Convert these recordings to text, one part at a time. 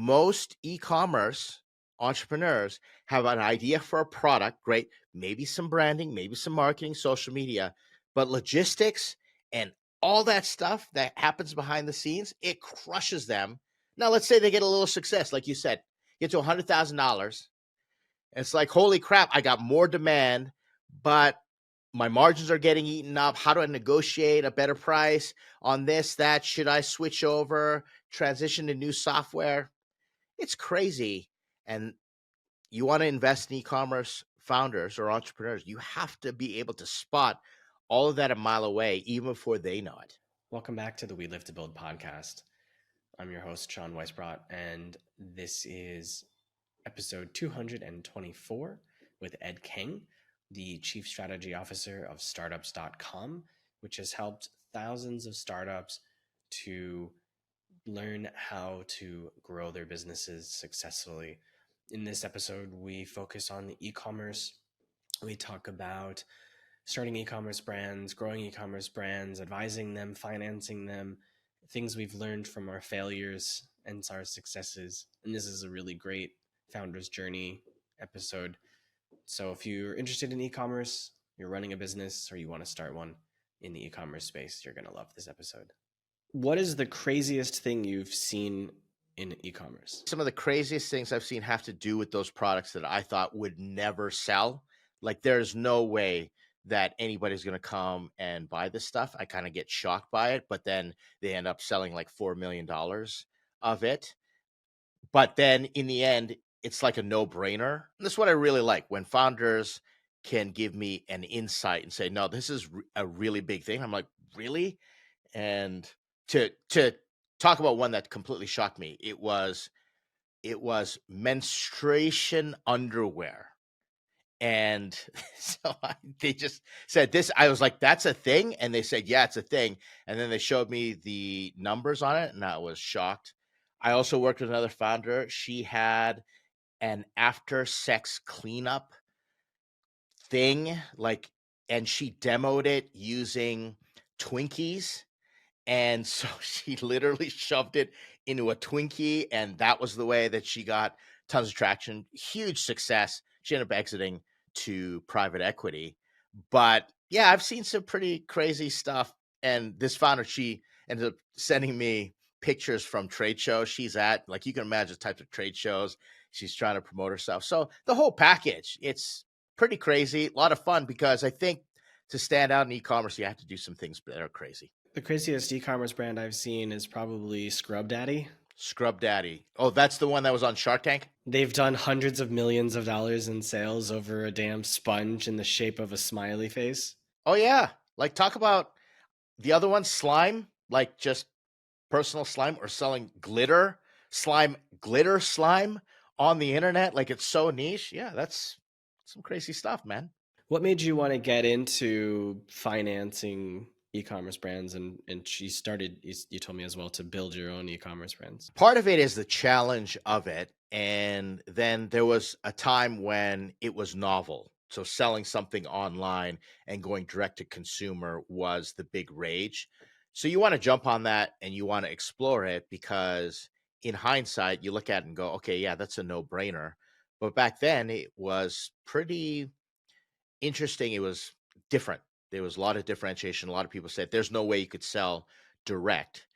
most e-commerce entrepreneurs have an idea for a product, great, maybe some branding, maybe some marketing, social media, but logistics and all that stuff that happens behind the scenes, it crushes them. Now, let's say they get a little success, like you said, get to $100,000. It's like, holy crap, I got more demand, but my margins are getting eaten up. How do I negotiate a better price on this, that? Should I switch over, transition to new software? It's crazy. And you want to invest in e-commerce founders or entrepreneurs, you have to be able to spot all of that a mile away, even before they know it. Welcome back to the We Live to Build podcast. I'm your host, Sean Weisbrot, and this is episode 224 with Ed King, the Chief Strategy Officer of Startups.com, which has helped thousands of startups to learn how to grow their businesses successfully. In this episode, we focus on the e-commerce. We talk about starting e-commerce brands, growing e-commerce brands, advising them, financing them, things we've learned from our failures and our successes. And this is a really great founder's journey episode. So if you're interested in e-commerce, you're running a business, or you want to start one in the e-commerce space, you're going to love this episode. What is the craziest thing you've seen in e-commerce? Some of the craziest things I've seen have to do with those products that I thought would never sell. Like, there's no way that anybody's going to come and buy this stuff. I kind of get shocked by it, but then they end up selling like $4 million of it. But then in the end, it's like a no-brainer. And that's what I really like, when founders can give me an insight and say, no, this is a really big thing. I'm like, really? And to talk about one that completely shocked me, it was menstruation underwear. And so they just said this. I was like, that's a thing? And they said, yeah, it's a thing. And then they showed me the numbers on it, and I was shocked. I also worked with another founder. She had an after sex cleanup thing, and she demoed it using Twinkies. And so she literally shoved it into a Twinkie, and that was the way that she got tons of traction. Huge success. She ended up exiting to private equity. But yeah, I've seen some pretty crazy stuff. And this founder, she ended up sending me pictures from trade shows she's at. Like, you can imagine the types of trade shows she's trying to promote herself. So the whole package, it's pretty crazy. A lot of fun, because I think to stand out in e-commerce, you have to do some things that are crazy. The craziest e-commerce brand I've seen is probably Scrub Daddy. Scrub Daddy. Oh, that's the one that was on Shark Tank? They've done hundreds of millions of dollars in sales over a damn sponge in the shape of a smiley face. Oh, yeah. Like, talk about the other one, slime, like just personal slime, or selling glitter slime on the internet. Like, it's so niche. Yeah, that's some crazy stuff, man. What made you want to get into financing e-commerce brands? And she started, you told me as well, to build your own e-commerce brands. Part of it is the challenge of it. And then there was a time when it was novel. So selling something online and going direct to consumer was the big rage. So you want to jump on that and you want to explore it, because in hindsight, you look at it and go, okay, yeah, that's a no-brainer. But back then it was pretty interesting. It was different. There was a lot of differentiation. A lot of people said there's no way you could sell direct,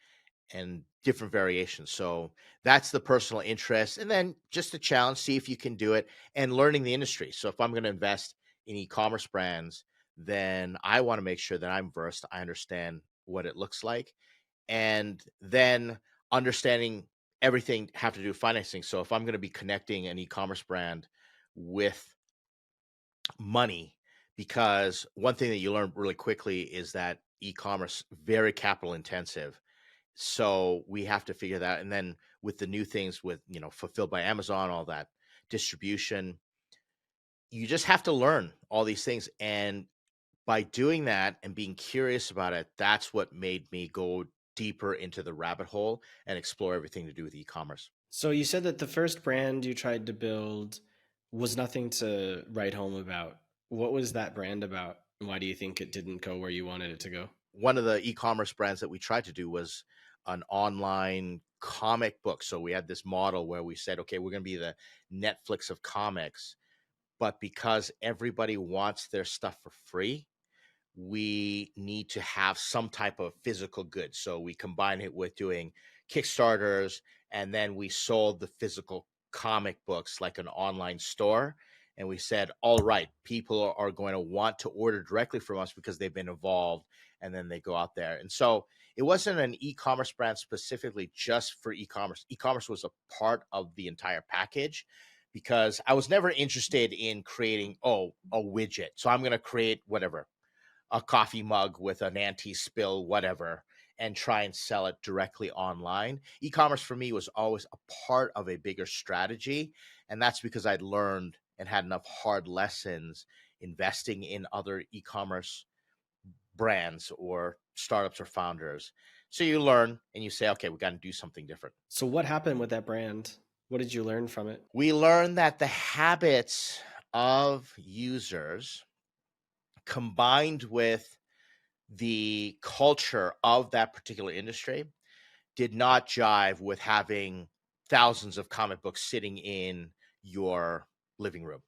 and different variations. So that's the personal interest. And then just a challenge, see if you can do it, and learning the industry. So if I'm going to invest in e-commerce brands, then I want to make sure that I'm versed. I understand what it looks like. And then understanding everything have to do with financing. So if I'm going to be connecting an e-commerce brand with money, because one thing that you learn really quickly is that e-commerce, very capital intensive. So we have to figure that. And then with the new things with, Fulfilled by Amazon, all that distribution, you just have to learn all these things. And by doing that and being curious about it, that's what made me go deeper into the rabbit hole and explore everything to do with e-commerce. So you said that the first brand you tried to build was nothing to write home about. What was that brand about? Why do you think it didn't go where you wanted it to go? One of the e-commerce brands that we tried to do was an online comic books. So we had this model where we said, okay, we're going to be the Netflix of comics, but because everybody wants their stuff for free, we need to have some type of physical good. So we combine it with doing Kickstarters, and then we sold the physical comic books like an online store. And we said, all right, people are going to want to order directly from us because they've been involved, and then they go out there. And so it wasn't an e-commerce brand specifically just for e-commerce. E-commerce was a part of the entire package, because I was never interested in creating, a widget. So I'm going to create whatever, a coffee mug with an anti-spill whatever, and try and sell it directly online. E-commerce for me was always a part of a bigger strategy, and that's because I'd learned and had enough hard lessons investing in other e-commerce brands or startups or founders. So you learn and you say, okay, we got to do something different. So what happened with that brand? What did you learn from it? We learned that the habits of users combined with the culture of that particular industry did not jive with having thousands of comic books sitting in your living room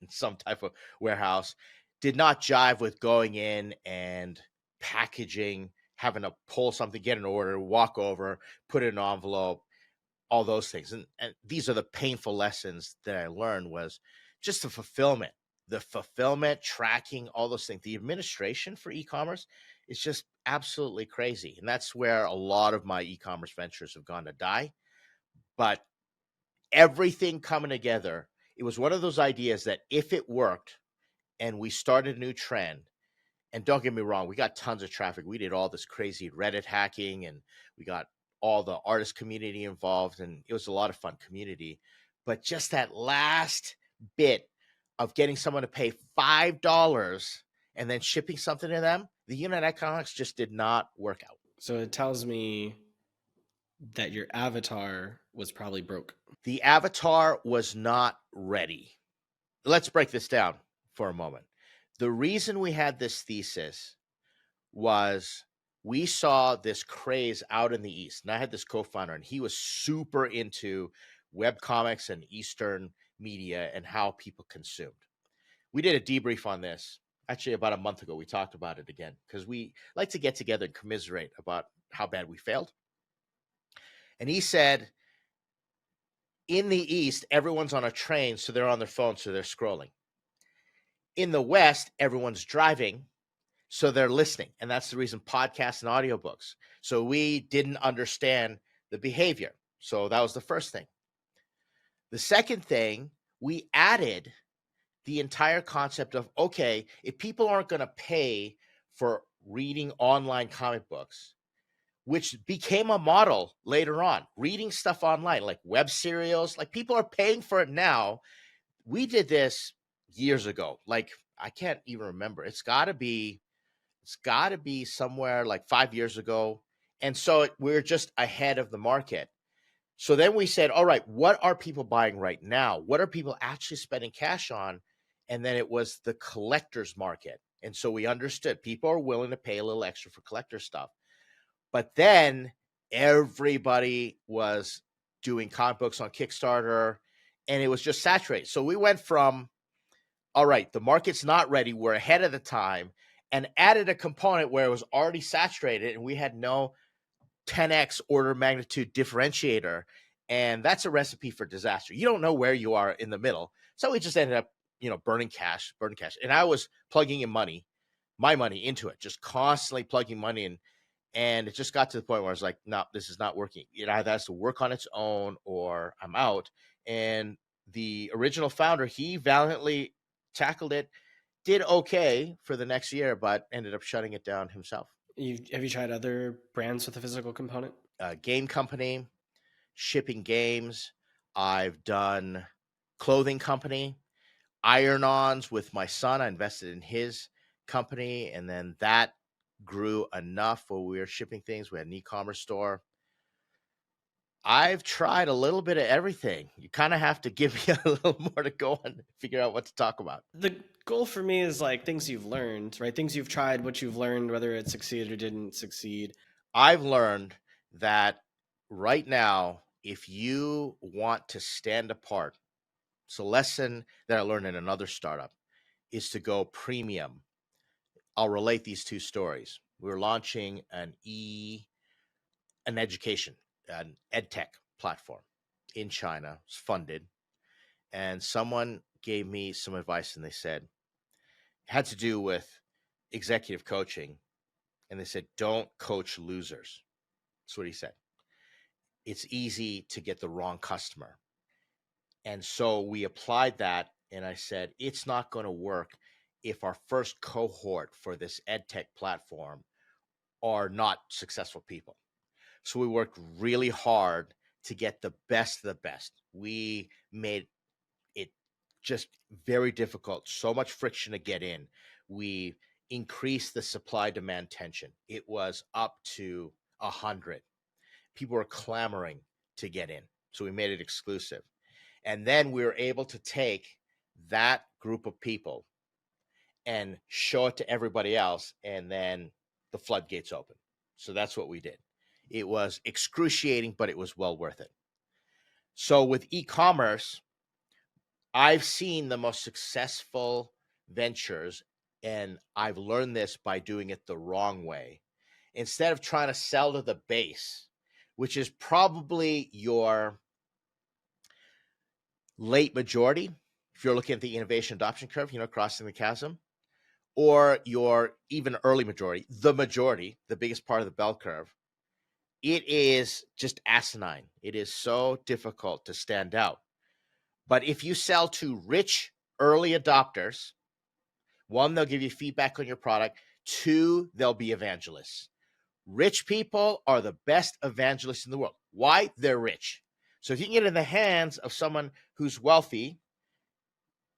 in some type of warehouse, did not jive with going in and packaging, having to pull something, get an order, walk over, put it in an envelope, all those things. And these are the painful lessons that I learned, was just the fulfillment, tracking, all those things. The administration for e-commerce is just absolutely crazy. And that's where a lot of my e-commerce ventures have gone to die. But everything coming together, it was one of those ideas that if it worked and we started a new trend, and don't get me wrong, we got tons of traffic. We did all this crazy Reddit hacking, and we got all the artist community involved, and it was a lot of fun community. But just that last bit of getting someone to pay $5 and then shipping something to them, the unit economics just did not work out. So it tells me that your avatar was probably broke. The avatar was not ready. Let's break this down for a moment. The reason we had this thesis was we saw this craze out in the East. And I had this co-founder, and he was super into web comics and Eastern media and how people consumed. We did a debrief on this actually about a month ago. We talked about it again because we like to get together and commiserate about how bad we failed. And he said, in the East, everyone's on a train, so they're on their phone, so they're scrolling. In the West, everyone's driving, so they're listening. And that's the reason podcasts and audiobooks. So we didn't understand the behavior. So that was the first thing. The second thing, we added the entire concept of, okay, if people aren't going to pay for reading online comic books, which became a model later on, reading stuff online, like web serials, like people are paying for it now. We did this years ago. Like, I can't even remember. It's got to be somewhere like 5 years ago. And so we're just ahead of the market. So then we said, all right, what are people buying right now? What are people actually spending cash on? And then it was the collector's market. And so we understood people are willing to pay a little extra for collector stuff. But then everybody was doing comic books on Kickstarter, and it was just saturated. So we went from, all right, the market's not ready, we're ahead of the time, and added a component where it was already saturated and we had no 10x order of magnitude differentiator. And that's a recipe for disaster. You don't know where you are in the middle. So we just ended up, burning cash. And I was plugging in my money into it, just constantly plugging money in. And it just got to the point where I was like, no, this is not working. It either has to work on its own or I'm out. And the original founder, he valiantly tackled it, did okay for the next year, but ended up shutting it down himself. Have you tried other brands with a physical component? Game company, shipping games. I've done clothing company, iron-ons with my son. I invested in his company, and then that grew enough where we were shipping things. We had an e-commerce store. I've tried a little bit of everything. You kind of have to give me a little more to go on and figure out what to talk about. The goal for me is like things you've learned, right? Things you've tried, what you've learned, whether it succeeded or didn't succeed. I've learned that right now, if you want to stand apart, it's a lesson that I learned in another startup is to go premium. I'll relate these two stories. We were launching an education, an ed tech platform in China. It's funded. And someone gave me some advice and they said, it had to do with executive coaching. And they said, don't coach losers. That's what he said. It's easy to get the wrong customer. And so we applied that. And I said, it's not going to work if our first cohort for this ed tech platform are not successful people. So we worked really hard to get the best of the best. We made it just very difficult, so much friction to get in. We increased the supply demand tension. It was up to 100. People were clamoring to get in. So we made it exclusive. And then we were able to take that group of people and show it to everybody else. And then the floodgates open. So that's what we did. It was excruciating, but it was well worth it. So with e-commerce, I've seen the most successful ventures, and I've learned this by doing it the wrong way. Instead of trying to sell to the base, which is probably your late majority, if you're looking at the innovation adoption curve, crossing the chasm, or your even early majority, the biggest part of the bell curve, it is just asinine. It is so difficult to stand out. But if you sell to rich early adopters, one, they'll give you feedback on your product. Two, they'll be evangelists. Rich people are the best evangelists in the world. Why? They're rich. So if you can get in the hands of someone who's wealthy,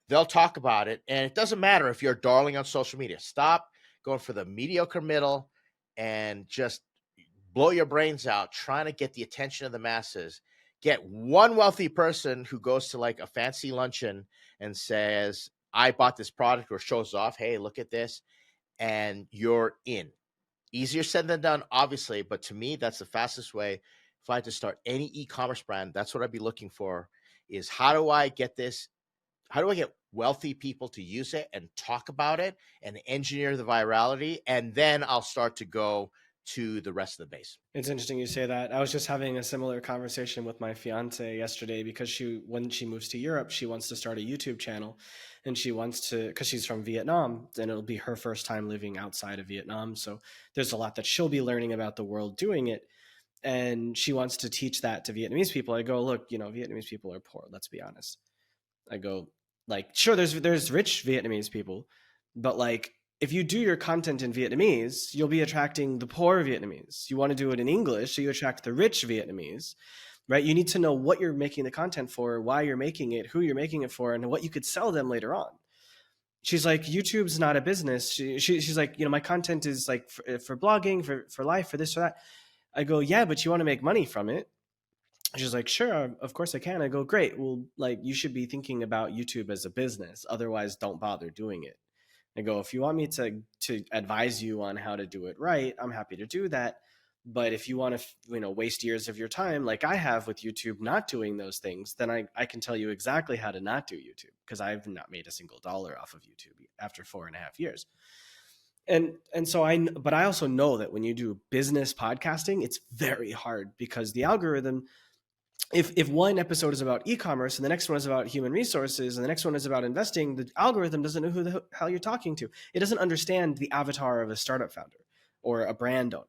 they'll talk about it. And it doesn't matter if you're darling on social media. Stop going for the mediocre middle and just blow your brains out trying to get the attention of the masses. Get one wealthy person who goes to like a fancy luncheon and says, I bought this product, or shows off, hey, look at this, and you're in. Easier said than done, obviously, but to me, that's the fastest way. If I had to start any e-commerce brand, that's what I'd be looking for, is how do I get this? How do I get wealthy people to use it and talk about it and engineer the virality? And then I'll start to go to the rest of the base. It's interesting you say that. I was just having a similar conversation with my fiance yesterday because when she moves to Europe, she wants to start a YouTube channel, and she wants to, because she's from Vietnam, and it'll be her first time living outside of Vietnam. So there's a lot that she'll be learning about the world doing it. And she wants to teach that to Vietnamese people. I go, look, Vietnamese people are poor. Let's be honest. I go, like, sure, there's rich Vietnamese people, but like, if you do your content in Vietnamese, you'll be attracting the poor Vietnamese. You want to do it in English, so you attract the rich Vietnamese, right? You need to know what you're making the content for, why you're making it, who you're making it for, and what you could sell them later on. She's like, YouTube's not a business. She's like, my content is like for blogging, for life, for this or that. I go, yeah, but you want to make money from it. She's like, sure, of course I can. I go, great. Well, like, you should be thinking about YouTube as a business. Otherwise, don't bother doing it. I go, if you want me to advise you on how to do it right, I'm happy to do that. But if you want to, waste years of your time, like I have with YouTube, not doing those things, then I can tell you exactly how to not do YouTube, because I've not made a single dollar off of YouTube after 4.5 years. But I also know that when you do business podcasting, it's very hard, because the algorithm, if one episode is about e-commerce and the next one is about human resources and the next one is about investing, the algorithm doesn't know who the hell you're talking to. It doesn't understand the avatar of a startup founder or a brand owner.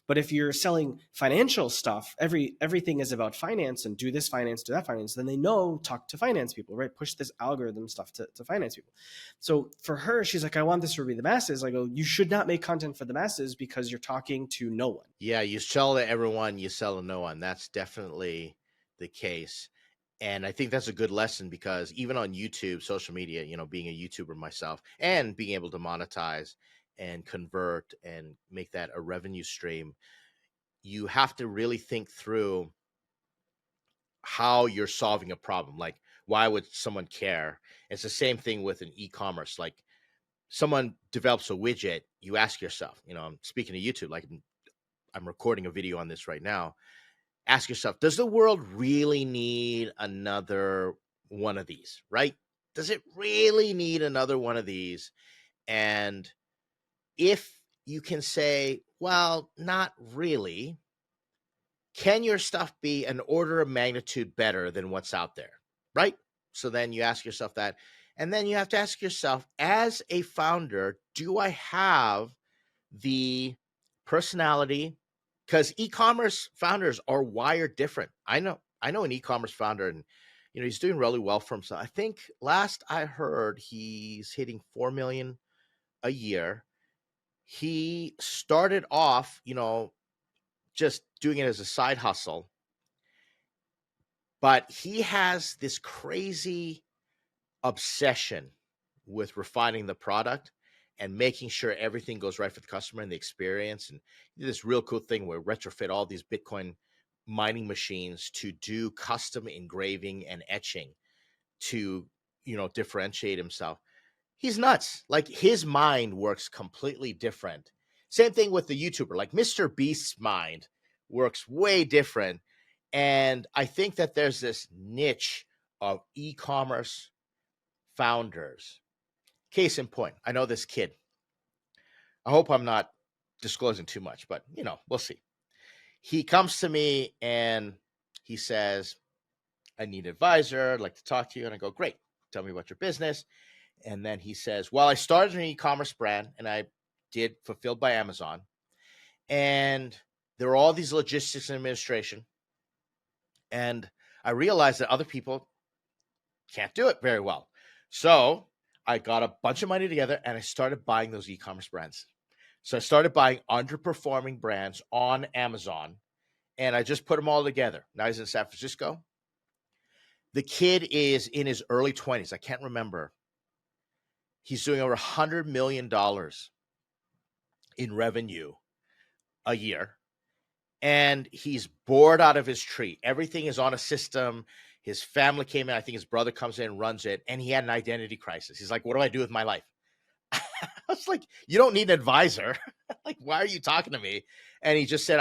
But if you're selling financial stuff, everything is about finance, and do this finance, do that finance, then they know, talk to finance people, right? Push this algorithm stuff to finance people. So for her, she's like, I want this to be the masses. I go, you should not make content for the masses, because you're talking to no one. Yeah, you sell to everyone, you sell to no one. That's definitely the case. And I think that's a good lesson, because even on YouTube, social media, being a YouTuber myself and being able to monetize and convert and make that a revenue stream, you have to really think through how you're solving a problem. Like, why would someone care? It's the same thing with an e-commerce. Like, someone develops a widget, you ask yourself, I'm speaking to YouTube, like I'm recording a video on this right now. ask yourself, does the world really need another one of these, right? Does it really need another one of these? And if you can say, well, not really, can your stuff be an order of magnitude better than what's out there? Right? So then you ask yourself that. And then you have to ask yourself, as a founder, do I have the personality? Because e-commerce founders are wired different. I know an e-commerce founder, and he's doing really well for himself. I think last I heard he's hitting 4 million a year. He started off, just doing it as a side hustle, but he has this crazy obsession with refining the product and making sure everything goes right for the customer and the experience. And he did this real cool thing where retrofit all these Bitcoin mining machines to do custom engraving and etching to, differentiate himself. He's nuts. Like, his mind works completely different. Same thing with the YouTuber. Like, Mr. Beast's mind works way different. And I think that there's this niche of e-commerce founders. Case in point, I know this kid. I hope I'm not disclosing too much, but we'll see. He comes to me and he says, I need an advisor. I'd like to talk to you. And I go, great. Tell me about your business. And then he says, well, I started an e-commerce brand and I did Fulfilled by Amazon. And there are all these logistics and administration. And I realized that other people can't do it very well. So I got a bunch of money together and I started buying those e-commerce brands. So I started buying underperforming brands on Amazon and I just put them all together. Now he's in San Francisco. The kid is in his early 20s. I can't remember. He's doing over $100 million in revenue a year. And he's bored out of his tree. Everything is on a system. His family came in. I think his brother comes in and runs it. And he had an identity crisis. He's like, what do I do with my life? I was like, you don't need an advisor. Like, why are you talking to me? And he just said,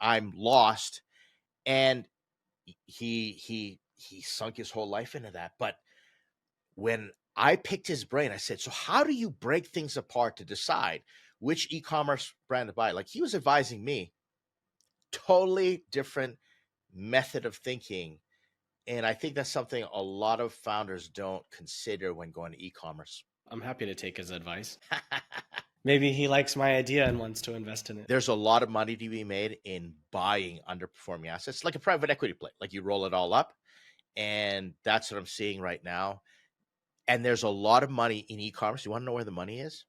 I'm lost. And he sunk his whole life into that. But when I picked his brain, I said, so how do you break things apart to decide which e-commerce brand to buy? Like, he was advising me, totally different method of thinking. And I think that's something a lot of founders don't consider when going to e-commerce. I'm happy to take his advice. Maybe he likes my idea and wants to invest in it. There's a lot of money to be made in buying underperforming assets, like a private equity play. Like, you roll it all up. And that's what I'm seeing right now. And there's a lot of money in e-commerce. You want to know where the money is?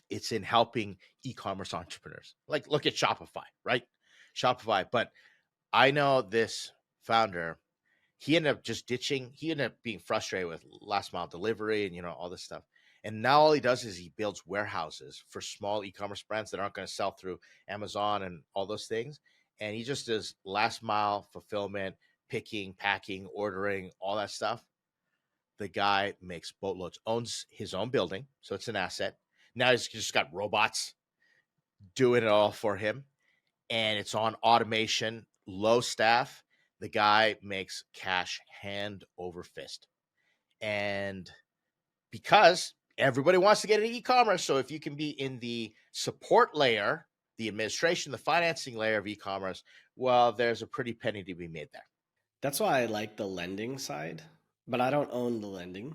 It's in helping e-commerce entrepreneurs. Like, look at Shopify, right? Shopify. But I know this founder, he ended up just ditching. He ended up being frustrated with last mile delivery and, all this stuff. And now all he does is he builds warehouses for small e-commerce brands that aren't going to sell through Amazon and all those things. And he just does last mile fulfillment, picking, packing, ordering, all that stuff. The guy makes boatloads, owns his own building. So it's an asset. Now he's just got robots doing it all for him. And it's on automation, low staff. The guy makes cash hand over fist. And because everybody wants to get into e-commerce, so if you can be in the support layer, the administration, the financing layer of e-commerce, well, there's a pretty penny to be made there. That's why I like the lending side, but I don't own the lending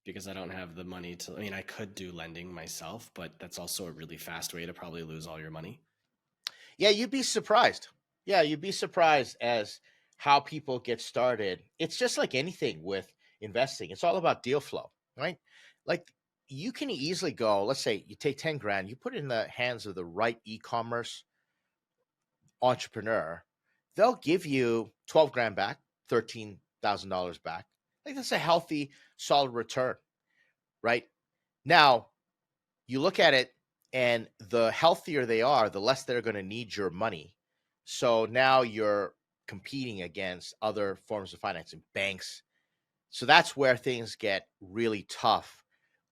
because I don't have the money to. I mean, I could do lending myself, but that's also a really fast way to probably lose all your money. Yeah, you'd be surprised. Yeah, you'd be surprised as how people get started. It's just like anything with investing. It's all about deal flow, right? Like, you can easily go, let's say you take 10 grand, you put it in the hands of the right e-commerce entrepreneur, they'll give you 12 grand back, $13,000 back. Like, that's a healthy, solid return, right? Now, you look at it, and the healthier they are, the less they're going to need your money. So now you're competing against other forms of financing, banks. So that's where things get really tough,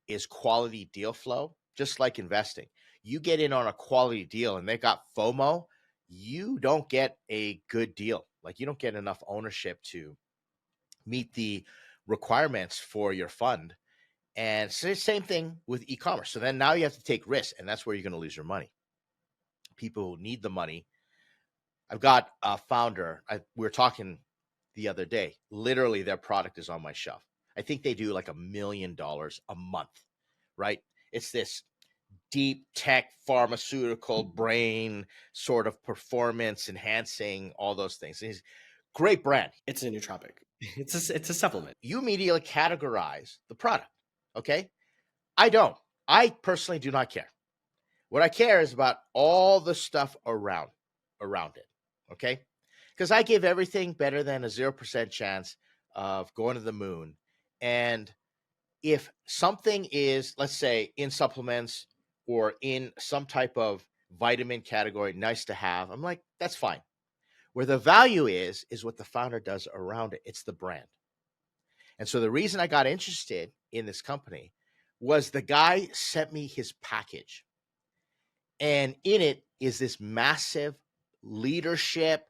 is quality deal flow, just like investing. You get in on a quality deal and they got FOMO, you don't get a good deal. Like, you don't get enough ownership to meet the requirements for your fund. And it's the same thing with e-commerce. So then now you have to take risks, and that's where you're going to lose your money. People who need the money. I've got a founder. We were talking the other day. Literally, their product is on my shelf. I think they do like $1 million a month, right? It's this deep tech pharmaceutical brain sort of performance enhancing, all those things. He's great brand. It's a nootropic. It's a supplement. You immediately categorize the product. Okay. I don't. I personally do not care. What I care is about all the stuff around it. Okay. Because I give everything better than a 0% chance of going to the moon. And if something is, let's say, in supplements or in some type of vitamin category, nice to have, I'm like, that's fine. Where the value is what the founder does around it. It's the brand. And so the reason I got interested in this company was the guy sent me his package. And in it is this massive leadership,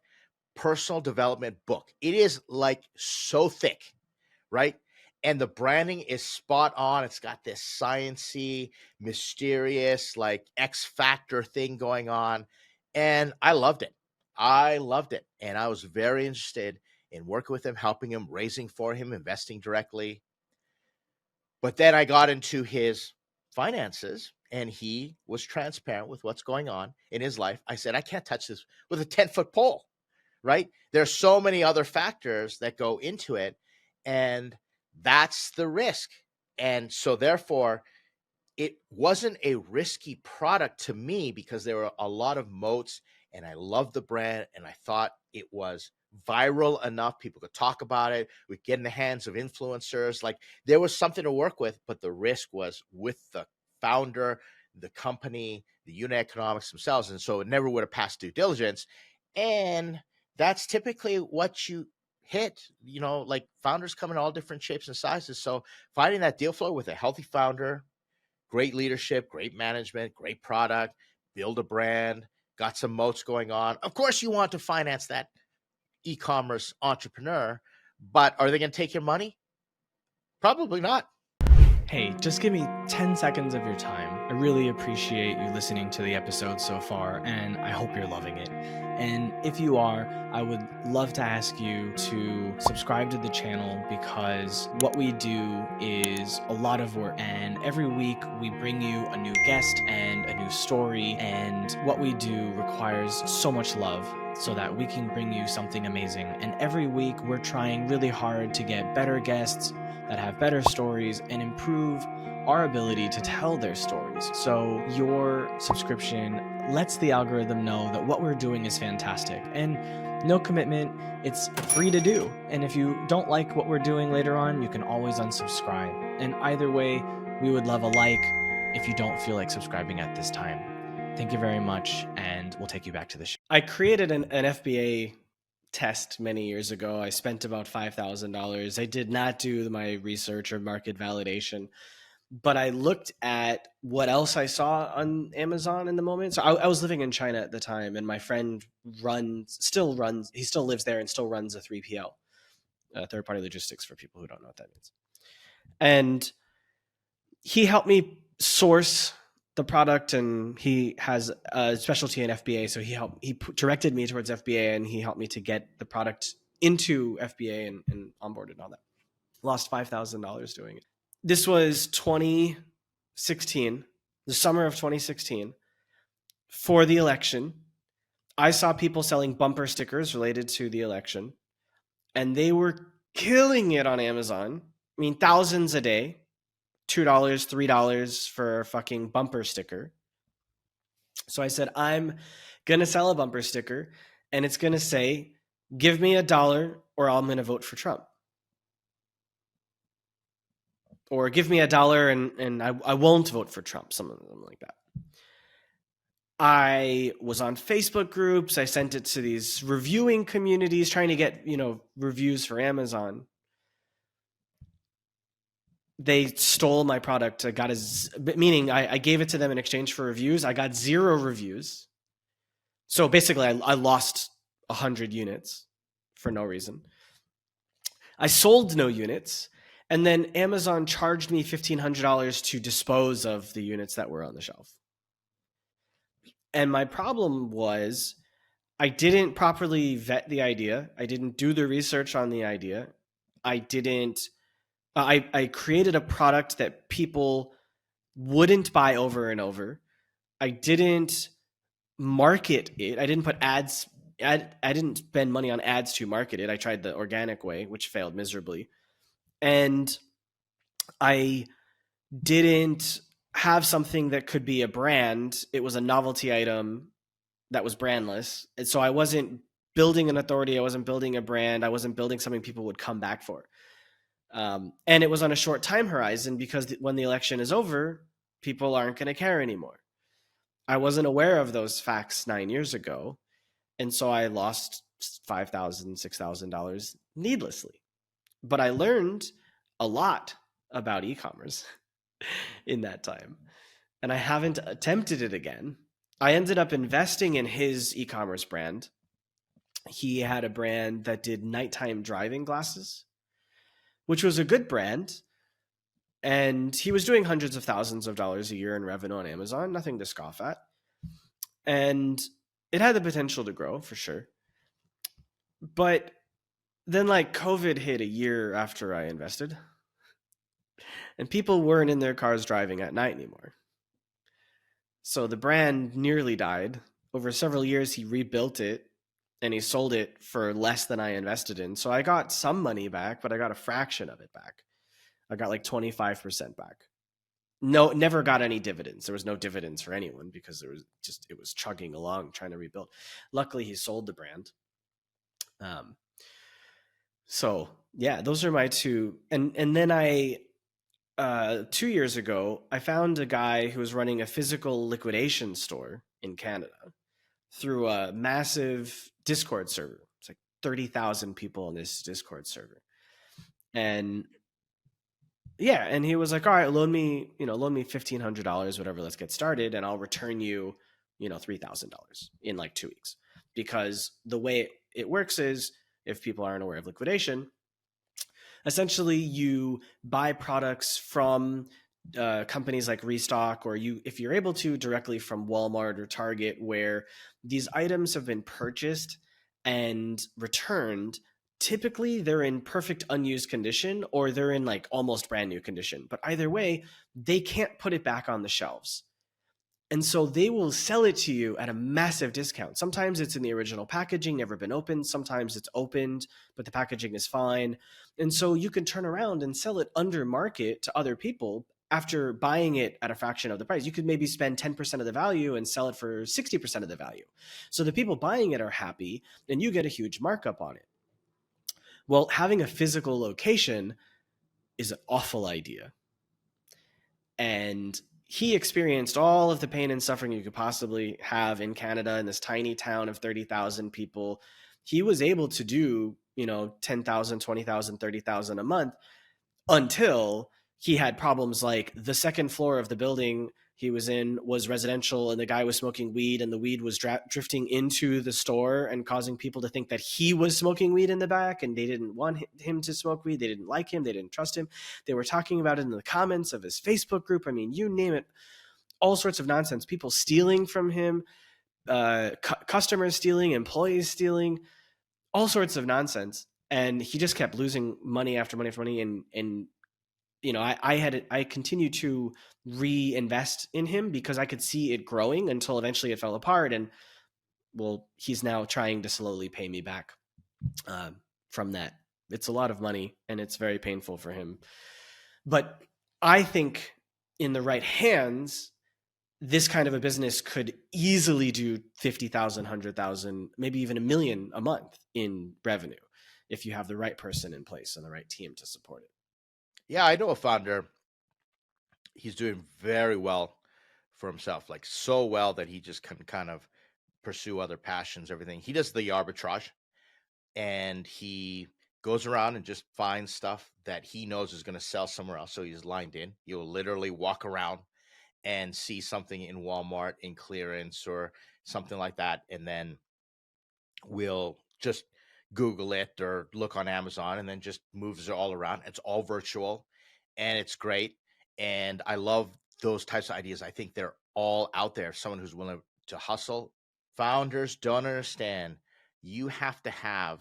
personal development book. It is like so thick, right? And the branding is spot on. It's got this sciencey, mysterious, like X Factor thing going on. And I loved it. And I was very interested in working with him, helping him, raising for him, investing directly. But then I got into his finances, and he was transparent with what's going on in his life. I said, I can't touch this with a 10-foot pole, right? There's so many other factors that go into it, and that's the risk. And so therefore, it wasn't a risky product to me because there were a lot of moats, and I loved the brand, and I thought it was viral enough. People could talk about it. We get in the hands of influencers. Like, there was something to work with, but the risk was with the founder, the company, the unit economics themselves. And so it never would have passed due diligence. And that's typically what you hit. Like, founders come in all different shapes and sizes. So finding that deal flow with a healthy founder, great leadership, great management, great product, build a brand, got some moats going on. Of course, you want to finance that e-commerce entrepreneur, but are they going to take your money? Probably not. Hey, just give me 10 seconds of your time. I really appreciate you listening to the episode so far, and I hope you're loving it. And if you are, I would love to ask you to subscribe to the channel, because what we do is a lot of work, and every week we bring you a new guest and a new story, and what we do requires so much love so that we can bring you something amazing. And every week we're trying really hard to get better guests that have better stories and improve our ability to tell their stories. So your subscription lets the algorithm know that what we're doing is fantastic, and no commitment. It's free to do. And if you don't like what we're doing later on, you can always unsubscribe. And either way, we would love a like if you don't feel like subscribing at this time. Thank you very much, and we'll take you back to the show. I created an FBA test many years ago. I spent about $5,000. I did not do my research or market validation, but I looked at what else I saw on Amazon in the moment. So I was living in China at the time, and my friend still lives there and still runs a 3PL, third-party logistics, for people who don't know what that means. And he helped me source the product, and he has a specialty in FBA. So he directed me towards FBA, and he helped me to get the product into FBA and onboarded and all that. Lost $5,000 doing it. This was 2016, the summer of 2016, for the election. I saw people selling bumper stickers related to the election, and they were killing it on Amazon. I mean, thousands a day. $2, $3 for a fucking bumper sticker. So I said, I'm going to sell a bumper sticker, and it's going to say, give me $1 or I'm going to vote for Trump. Or give me $1 and I won't vote for Trump, something like that. I was on Facebook groups. I sent it to these reviewing communities trying to get, reviews for Amazon. They stole my product. I got meaning I gave it to them in exchange for reviews. I got 0 reviews. So basically, I lost 100 units for no reason. I sold no units, and then Amazon charged me $1,500 to dispose of the units that were on the shelf. And my problem was I didn't properly vet the idea. I didn't do the research on the idea. I didn't. I created a product that people wouldn't buy over and over. I didn't market it. I didn't put ads. I didn't spend money on ads to market it. I tried the organic way, which failed miserably. And I didn't have something that could be a brand. It was a novelty item that was brandless. And so I wasn't building an authority. I wasn't building a brand. I wasn't building something people would come back for. And it was on a short time horizon because when the election is over, people aren't going to care anymore. I wasn't aware of those facts 9 years ago. And so I lost $5,000, $6,000 needlessly. But I learned a lot about e-commerce in that time. And I haven't attempted it again. I ended up investing in his e-commerce brand. He had a brand that did nighttime driving glasses, which was a good brand. And he was doing hundreds of thousands of dollars a year in revenue on Amazon, nothing to scoff at. And it had the potential to grow for sure. But then like COVID hit a year after I invested, and people weren't in their cars driving at night anymore. So the brand nearly died. Over several years, he rebuilt it and he sold it for less than I invested in. So I got some money back, but I got a fraction of it back. I got like 25% back. No, never got any dividends. There was no dividends for anyone because it was chugging along trying to rebuild. Luckily, he sold the brand. So yeah, those are my two. And then 2 years ago, I found a guy who was running a physical liquidation store in Canada through a massive Discord server. It's like 30,000 people on this Discord server. And yeah, and he was like, all right, loan me $1,500, whatever, let's get started. And I'll return you, $3,000 in like 2 weeks. Because the way it works is, if people aren't aware of liquidation, essentially you buy products from companies like Restock, or if you're able to, directly from Walmart or Target, where these items have been purchased and returned. Typically they're in perfect unused condition, or they're in like almost brand new condition, but either way they can't put it back on the shelves. And so they will sell it to you at a massive discount. Sometimes it's in the original packaging, never been opened. Sometimes it's opened, but the packaging is fine. And so you can turn around and sell it under market to other people after buying it at a fraction of the price. You could maybe spend 10% of the value and sell it for 60% of the value. So the people buying it are happy and you get a huge markup on it. Well, having a physical location is an awful idea. And he experienced all of the pain and suffering you could possibly have in Canada, in this tiny town of 30,000 people. He was able to do, 10,000, 20,000, 30,000 a month until he had problems like the second floor of the building he was in was residential, and the guy was smoking weed, and the weed was drifting into the store and causing people to think that he was smoking weed in the back, and they didn't want him to smoke weed. They didn't like him. They didn't trust him. They were talking about it in the comments of his Facebook group. I mean, you name it, all sorts of nonsense. People stealing from him, customers stealing, employees stealing, all sorts of nonsense. And he just kept losing money after money after money. And I continued to reinvest in him because I could see it growing until eventually it fell apart. And well, he's now trying to slowly pay me back from that. It's a lot of money and it's very painful for him. But I think in the right hands, this kind of a business could easily do 50,000, 100,000, maybe even $1 million a month in revenue if you have the right person in place and the right team to support it. Yeah, I know a founder. He's doing very well for himself, like so well that he just can kind of pursue other passions, everything. He does the arbitrage, and he goes around and just finds stuff that he knows is going to sell somewhere else. So he's lined in. You'll literally walk around and see something in Walmart in clearance, or something like that, and then we'll just Google it or look on Amazon, and then just moves it all around. It's all virtual, and it's great. And I love those types of ideas. I think they're all out there. Someone who's willing to hustle. Founders don't understand. You have to have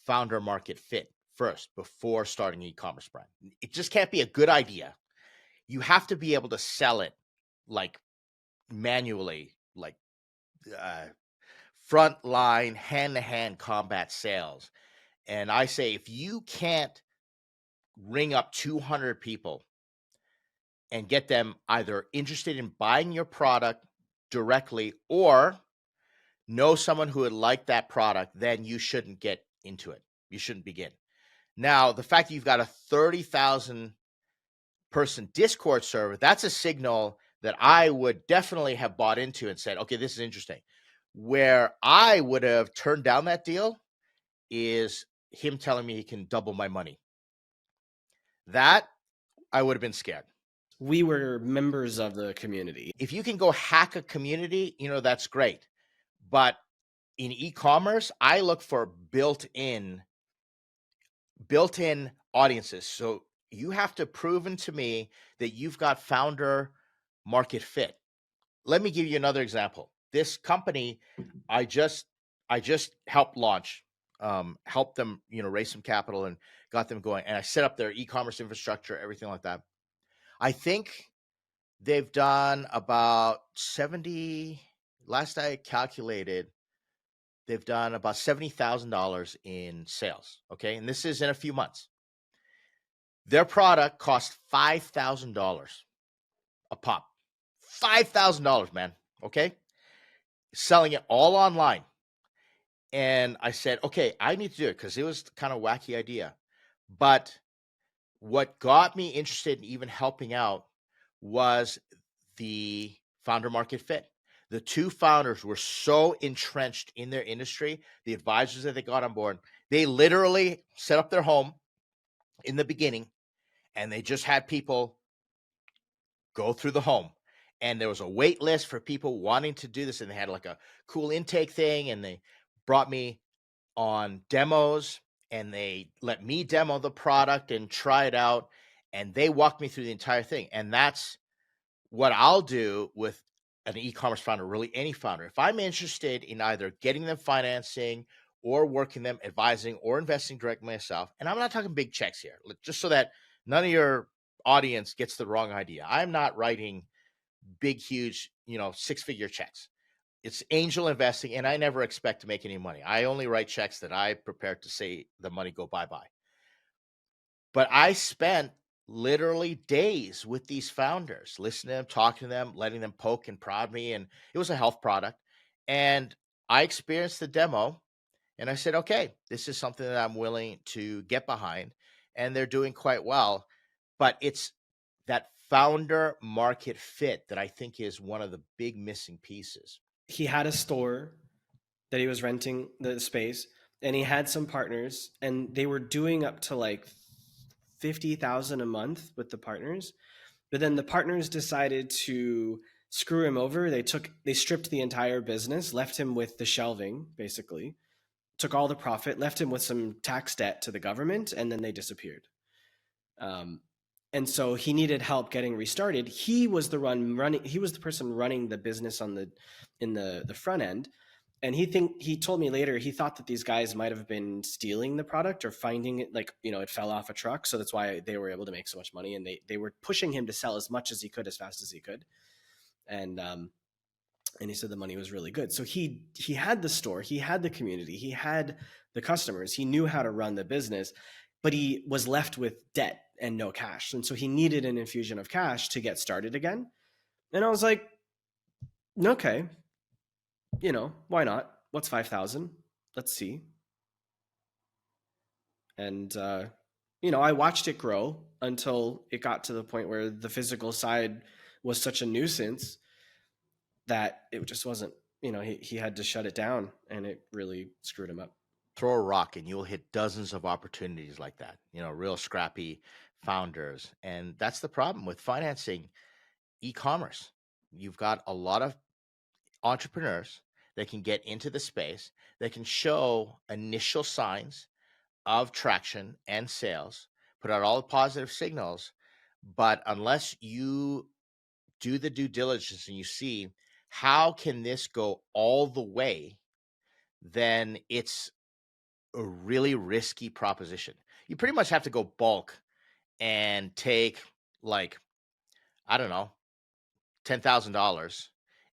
founder market fit first before starting an e-commerce brand. It just can't be a good idea. You have to be able to sell it like manually, like uh, front line, hand to hand combat sales. And I say, if you can't ring up 200 people and get them either interested in buying your product directly or know someone who would like that product, then you shouldn't get into it. You shouldn't begin. Now, the fact that you've got a 30,000 person Discord server, that's a signal that I would definitely have bought into and said, okay, this is interesting. Where I would have turned down that deal is him telling me he can double my money. That I would have been scared. We were members of the community. If you can go hack a community, that's great. But in e-commerce, I look for built-in audiences. So you have to proven to me that you've got founder market fit. Let me give you another example. This company I just helped launch, helped them, raise some capital and got them going. And I set up their e-commerce infrastructure, everything like that. I think they've done about 70, last I calculated, they've done about $70,000 in sales. Okay. And this is in a few months. Their product cost $5,000 a pop. $5,000, man. Okay. Selling it all online. And I said, okay, I need to do it because it was kind of wacky idea. But what got me interested in even helping out was the founder market fit. The two founders were so entrenched in their industry, the advisors that they got on board, they literally set up their home in the beginning and they just had people go through the home. And there was a wait list for people wanting to do this. And they had like a cool intake thing. And they brought me on demos and they let me demo the product and try it out. And they walked me through the entire thing. And that's what I'll do with an e-commerce founder, really any founder. If I'm interested in either getting them financing or working them, advising or investing directly myself, and I'm not talking big checks here, just so that none of your audience gets the wrong idea. I'm not writing big, huge, six-figure checks. It's angel investing, and I never expect to make any money. I only write checks that I prepare to say the money go bye-bye. But I spent literally days with these founders, listening to them, talking to them, letting them poke and prod me. And it was a health product. And I experienced the demo and I said, okay, this is something that I'm willing to get behind. And they're doing quite well. But it's that founder market fit that I think is one of the big missing pieces. He had a store that he was renting the space, and he had some partners, and they were doing up to like 50,000 a month with the partners. But then the partners decided to screw him over. They stripped the entire business, left him with the shelving, basically, took all the profit, left him with some tax debt to the government, and then they disappeared. And so he needed help getting restarted. He was the person running the business in the front end. And he told me later he thought that these guys might have been stealing the product or finding it, like, it fell off a truck. So that's why they were able to make so much money. And they were pushing him to sell as much as he could, as fast as he could. And he said the money was really good. So he had the store, he had the community, he had the customers, he knew how to run the business, but he was left with debt and no cash. And so he needed an infusion of cash to get started again. And I was like, okay, why not? What's 5,000? Let's see. And, I watched it grow until it got to the point where the physical side was such a nuisance that it just wasn't, he had to shut it down, and it really screwed him up. Throw a rock and you'll hit dozens of opportunities like that, real scrappy founders. And that's the problem with financing e-commerce. You've got a lot of entrepreneurs that can get into the space, that can show initial signs of traction and sales, put out all the positive signals. But unless you do the due diligence and you see how can this go all the way, then it's a really risky proposition. You pretty much have to go bulk and take, like, I don't know, $10,000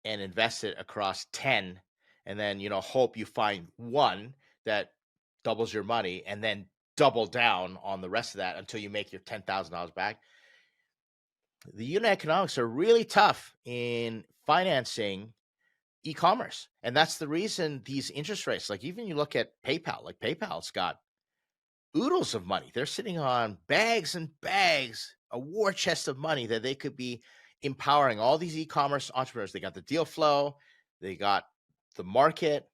and invest it across 10, and then, hope you find one that doubles your money, and then double down on the rest of that until you make your $10,000 back. The unit economics are really tough in financing e-commerce. And that's the reason these interest rates, like, even you look at PayPal, like PayPal's got oodles of money. They're sitting on bags and bags, a war chest of money that they could be empowering all these e-commerce entrepreneurs. They got the deal flow, they got the market,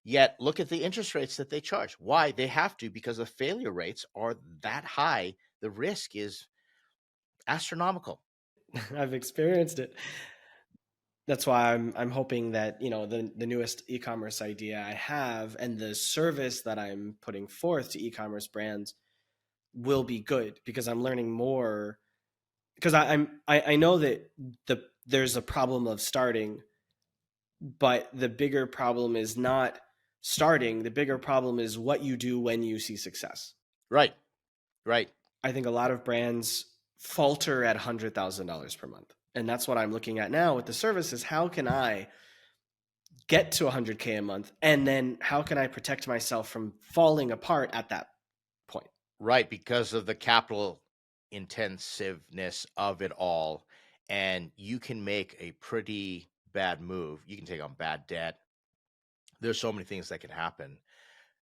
yet look at the interest rates that they charge. Why? They have to, because the failure rates are that high. The risk is astronomical. I've experienced it. That's why I'm hoping that, the newest e-commerce idea I have and the service that I'm putting forth to e-commerce brands will be good, because I'm learning more. Because I know that there's a problem of starting, but the bigger problem is not starting. The bigger problem is what you do when you see success. Right. Right. I think a lot of brands falter at $100,000 per month. And that's what I'm looking at now with the service, is how can I get to 100K a month, and then how can I protect myself from falling apart at that point? Right, because of the capital intensiveness of it all. And you can make a pretty bad move. You can take on bad debt. There's so many things that can happen.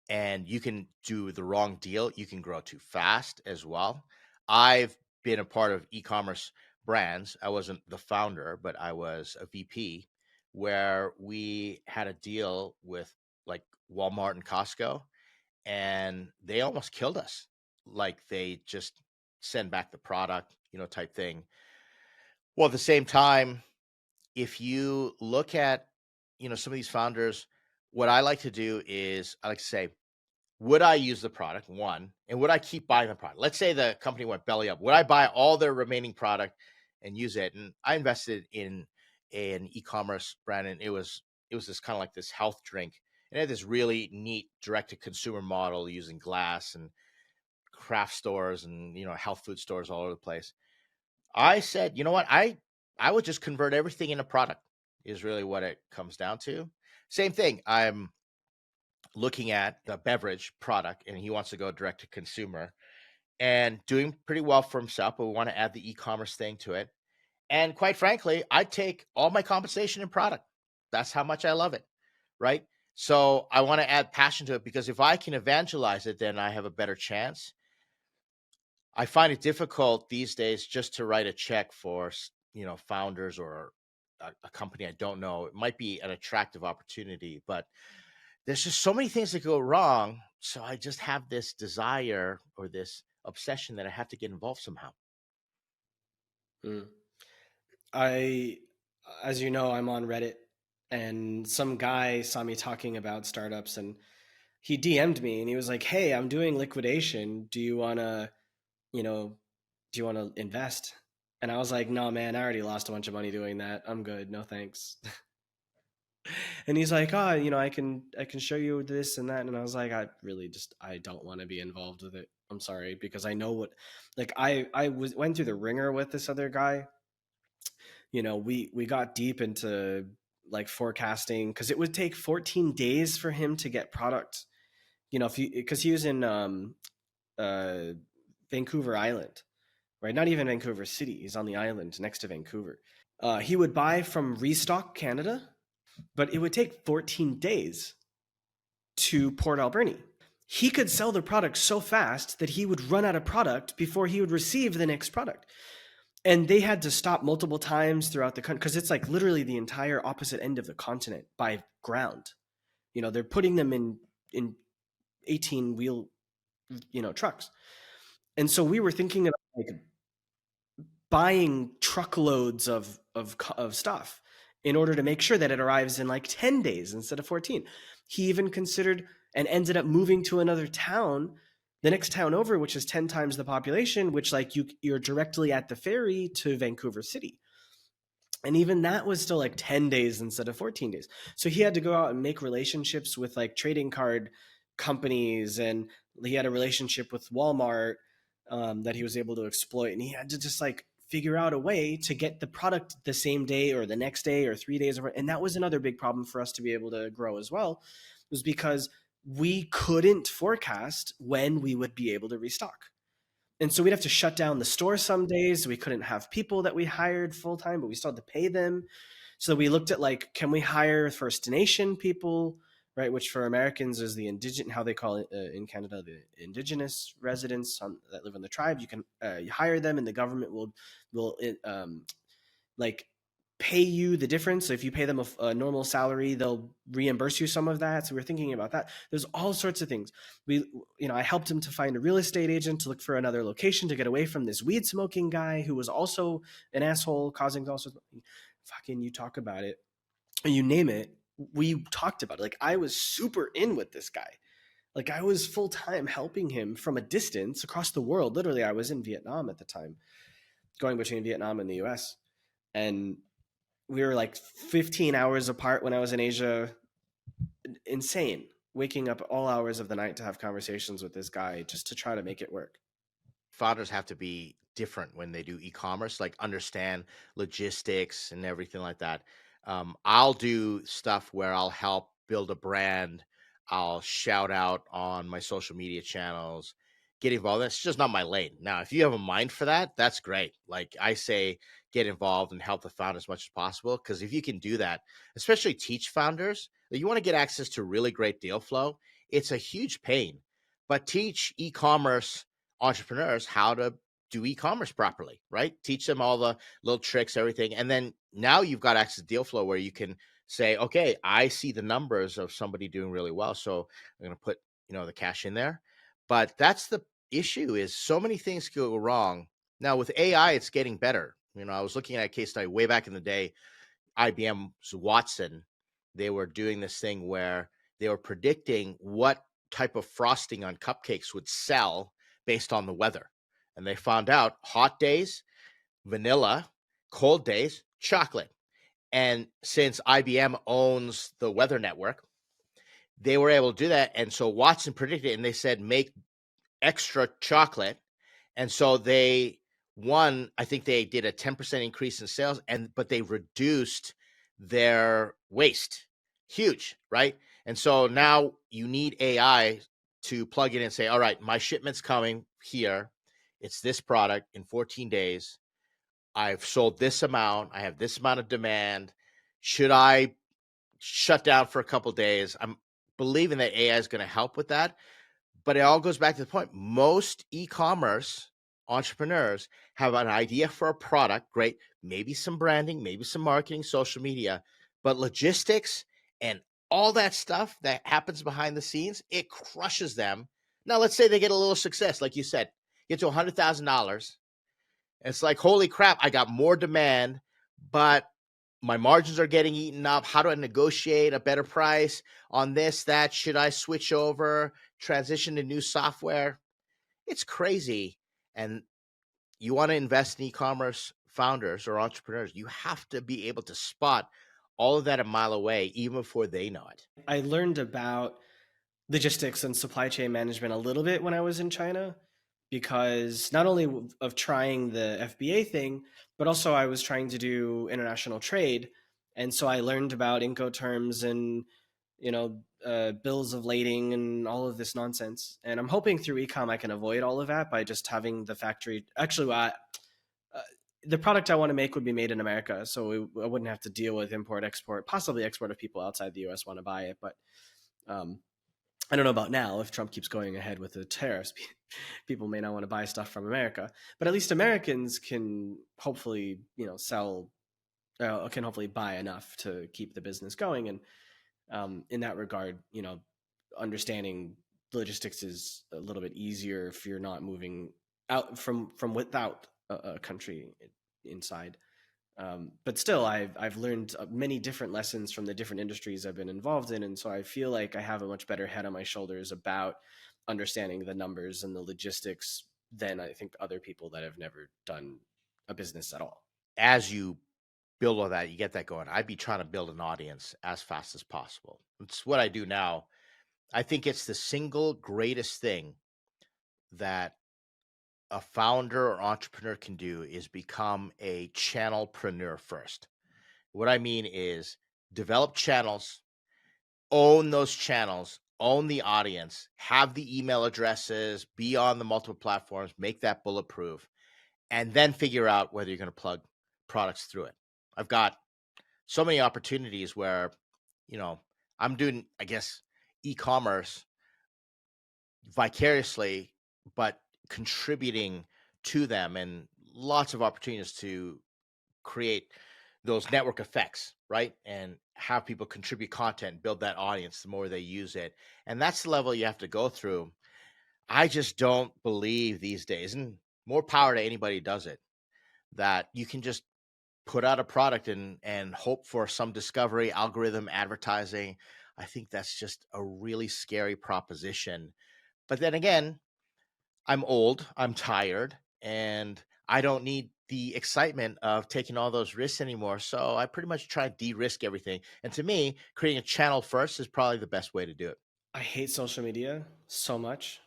And you can do the wrong deal. You can grow too fast as well. I've been a part of e-commerce brands. I wasn't the founder, but I was a VP, where we had a deal with, like, Walmart and Costco, and they almost killed us. Like, they just send back the product, type thing. Well, at the same time, if you look at, some of these founders, what I like to do is I like to say, would I use the product? One, and would I keep buying the product? Let's say the company went belly up. Would I buy all their remaining product and use it? And I invested in an e-commerce brand, and it was this kind of like this health drink. And it had this really neat direct to consumer model using glass and craft stores and, health food stores all over the place. I said, you know what? I would just convert everything into product, is really what it comes down to. Same thing. I'm looking at the beverage product, and he wants to go direct to consumer and doing pretty well for himself, but we want to add the e-commerce thing to it. And quite frankly, I take all my compensation in product. That's how much I love it. Right. So I want to add passion to it, because if I can evangelize it, then I have a better chance. I find it difficult these days just to write a check for, founders or a company I don't know. It might be an attractive opportunity, but there's just so many things that go wrong. So I just have this desire or this obsession that I have to get involved somehow. Mm. I, as you know, I'm on Reddit, and some guy saw me talking about startups, and he DM'd me and he was like, "Hey, I'm doing liquidation. You know, do you want to invest?" And I was like, "No, man, I already lost a bunch of money doing that. I'm good. No, thanks." And he's like, "Oh, I can show you this and that." And I was like, I don't want to be involved with it. I'm sorry, because I know what, like, went through the ringer with this other guy. We got deep into, like, forecasting, because it would take 14 days for him to get product. If you because he was in uh Vancouver Island, right? Not even Vancouver City. He's on the island next to Vancouver. He would buy from Restock Canada, but it would take 14 days to Port Alberni. He could sell the product so fast that he would run out of product before he would receive the next product. And they had to stop multiple times throughout the country, because it's like literally the entire opposite end of the continent by ground. They're putting them in 18-wheel, trucks. And so we were thinking about, like, buying truckloads of stuff in order to make sure that it arrives in like 10 days instead of 14. He even considered and ended up moving to another town, the next town over, which is 10 times the population, which like you're directly at the ferry to Vancouver City. And even that was still like 10 days instead of 14 days. So he had to go out and make relationships with like trading card companies, and he had a relationship with Walmart that he was able to exploit, and he had to just like figure out a way to get the product the same day or the next day or 3 days. And that was another big problem for us to be able to grow as well, was because we couldn't forecast when we would be able to restock. And so we'd have to shut down the store some days. We couldn't have people that we hired full time, but we still had to pay them. So we looked at like, can we hire First Nation people, right? Which for Americans is the indigenous, how they call it in Canada, the indigenous residents that live in the tribe. You can you hire them, and the government will like pay you the difference. So if you pay them a normal salary, they'll reimburse you some of that. So we're thinking about that. There's all sorts of things. I helped him to find a real estate agent to look for another location to get away from this weed smoking guy who was also an asshole, causing all sorts of fucking, you talk about it, you name it. We talked about it. Like I was super in with this guy. Like I was full time helping him from a distance across the world. Literally, I was in Vietnam at the time, going between Vietnam and the US. And we were like 15 hours apart when I was in Asia. Insane. Waking up all hours of the night to have conversations with this guy just to try to make it work. Founders have to be different when they do e-commerce, like understand logistics and everything like that. I'll do stuff where I'll help build a brand. I'll shout out on my social media channels, get involved. That's just not my lane. Now, if you have a mind for that, that's great. Like I say, get involved and help the founder as much as possible. Because if you can do that, especially teach founders, that you want to get access to really great deal flow, it's a huge pain. But teach e-commerce entrepreneurs how to do e-commerce properly, right? Teach them all the little tricks, everything. And then now you've got access to deal flow where you can say, okay, I see the numbers of somebody doing really well, so I'm going to put, the cash in there. But that's the issue, is so many things go wrong. Now with AI, it's getting better. I was looking at a case study way back in the day, IBM's Watson. They were doing this thing where they were predicting what type of frosting on cupcakes would sell based on the weather. And they found out hot days, vanilla, cold days, chocolate. And since IBM owns the weather network, they were able to do that. And so Watson predicted it, and they said, make extra chocolate. And so I think they did a 10% increase in sales, but they reduced their waste. Huge, right? And so now you need AI to plug in and say, all right, my shipment's coming here. It's this product in 14 days. I've sold this amount. I have this amount of demand. Should I shut down for a couple of days? I'm believing that AI is going to help with that. But it all goes back to the point. Most e-commerce entrepreneurs have an idea for a product, great, maybe some branding, maybe some marketing, social media, but logistics and all that stuff that happens behind the scenes, it crushes them. Now, let's say they get a little success, like you said, get to $100,000. It's like, holy crap, I got more demand, but my margins are getting eaten up. How do I negotiate a better price on this, that? Should I switch over, transition to new software? It's crazy. And you want to invest in e-commerce founders or entrepreneurs, you have to be able to spot all of that a mile away, even before they know it. I learned about logistics and supply chain management a little bit when I was in China, because not only of trying the FBA thing, but also I was trying to do international trade. And so I learned about Incoterms and, bills of lading and all of this nonsense. And I'm hoping through ecom I can avoid all of that by just having the factory. Actually, the product I want to make would be made in America, so I wouldn't have to deal with import, export, possibly export if people outside the US want to buy it. But um, I don't know about now. If Trump keeps going ahead with the tariffs, people may not want to buy stuff from America. But at least Americans can hopefully, sell, can hopefully buy enough to keep the business going. And in that regard, understanding logistics is a little bit easier if you're not moving out from without a country inside. But still, I've learned many different lessons from the different industries I've been involved in, and so I feel like I have a much better head on my shoulders about understanding the numbers and the logistics than I think other people that have never done a business at all. As you build all that, you get that going. I'd be trying to build an audience as fast as possible. It's what I do now. I think it's the single greatest thing that a founder or entrepreneur can do is become a channelpreneur first. What I mean is develop channels, own those channels, own the audience, have the email addresses, be on the multiple platforms, make that bulletproof, and then figure out whether you're going to plug products through it. I've got so many opportunities where, you know, I'm doing, I guess, e-commerce vicariously, but contributing to them, and lots of opportunities to create those network effects, right? And have people contribute content, build that audience the more they use it. And that's the level you have to go through. I just don't believe these days, and more power to anybody who does it, that you can just put out a product and hope for some discovery, algorithm, advertising. I think that's just a really scary proposition. But then again, I'm old, I'm tired, and I don't need the excitement of taking all those risks anymore. So I pretty much try and de-risk everything. And to me, creating a channel first is probably the best way to do it. I hate social media so much.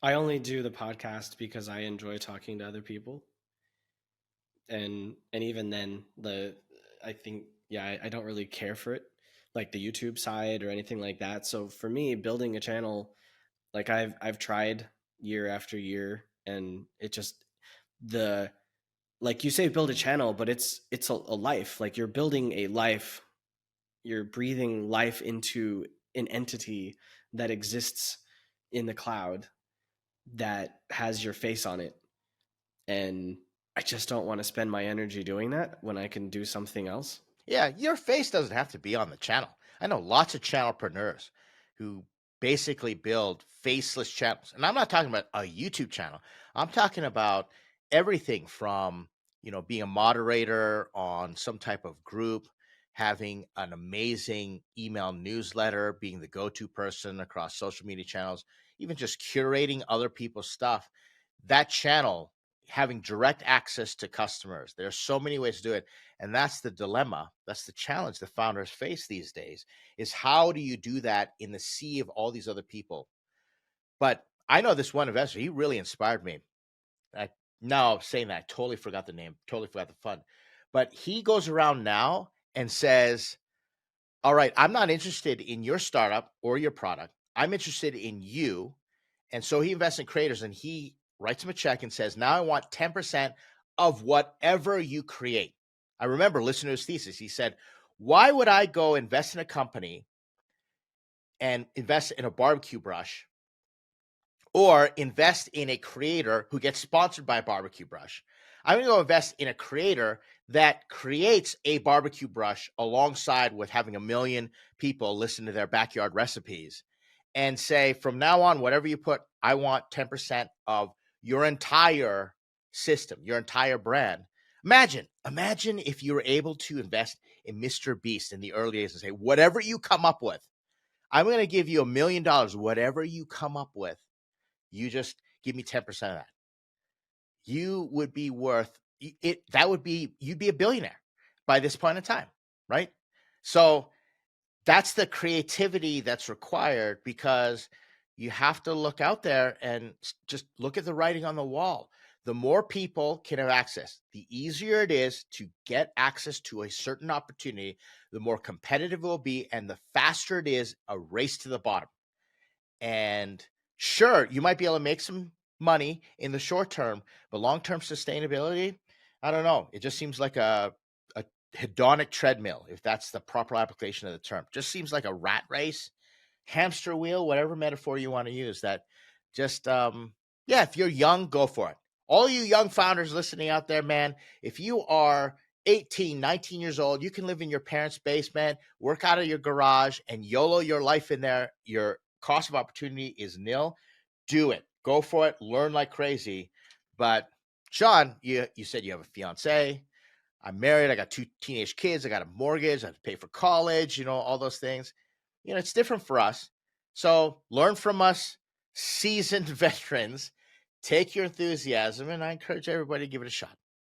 I only do the podcast because I enjoy talking to other people, and even then, I think, yeah, I don't really care for it, like the YouTube side or anything like that. So for me, building a channel, like I've tried year after year, and it just, the like you say, build a channel, but it's a life. Like you're building a life, you're breathing life into an entity that exists in the cloud that has your face on it. And I just don't want to spend my energy doing that when I can do something else. Yeah, your face doesn't have to be on the channel. I know lots of channelpreneurs who basically build faceless channels. And I'm not talking about a YouTube channel. I'm talking about everything from, being a moderator on some type of group, having an amazing email newsletter, being the go-to person across social media channels, even just curating other people's stuff. That channel, having direct access to customers. There are so many ways to do it. And that's the dilemma. That's the challenge the founders face these days, is how do you do that in the sea of all these other people? But I know this one investor, he really inspired me. I, now saying that, I totally forgot the name, totally forgot the fund. But he goes around now and says, all right, I'm not interested in your startup or your product. I'm interested in you. And so he invests in creators, and he writes him a check and says, now I want 10% of whatever you create. I remember listening to his thesis. He said, why would I go invest in a company and invest in a barbecue brush, or invest in a creator who gets sponsored by a barbecue brush? I'm going to go invest in a creator that creates a barbecue brush alongside with having 1 million people listen to their backyard recipes, and say, from now on, whatever you put, I want 10% of your entire system, your entire brand. Imagine if you were able to invest in Mr. Beast in the early days and say, whatever you come up with, I'm going to give you $1 million. Whatever you come up with, you just give me 10% of that. You would be worth it. You'd be a billionaire by this point in time, right? So that's the creativity that's required, because you have to look out there and just look at the writing on the wall. The more people can have access, the easier it is to get access to a certain opportunity, the more competitive it will be, and the faster it is a race to the bottom. And sure, you might be able to make some money in the short term, but long-term sustainability, I don't know. It just seems like a hedonic treadmill, if that's the proper application of the term. Just seems like a rat race, hamster wheel, whatever metaphor you want to use. That just, yeah, if you're young, go for it. All you young founders listening out there, man, if you are 18, 19 years old, you can live in your parents' basement, work out of your garage, and YOLO your life in there. Your cost of opportunity is nil. Do it. Go for it. Learn like crazy. But Sean, you said you have a fiance. I'm married. I got 2 teenage kids. I got a mortgage. I have to pay for college, all those things. It's different for us. So learn from us, seasoned veterans. Take your enthusiasm, and I encourage everybody to give it a shot.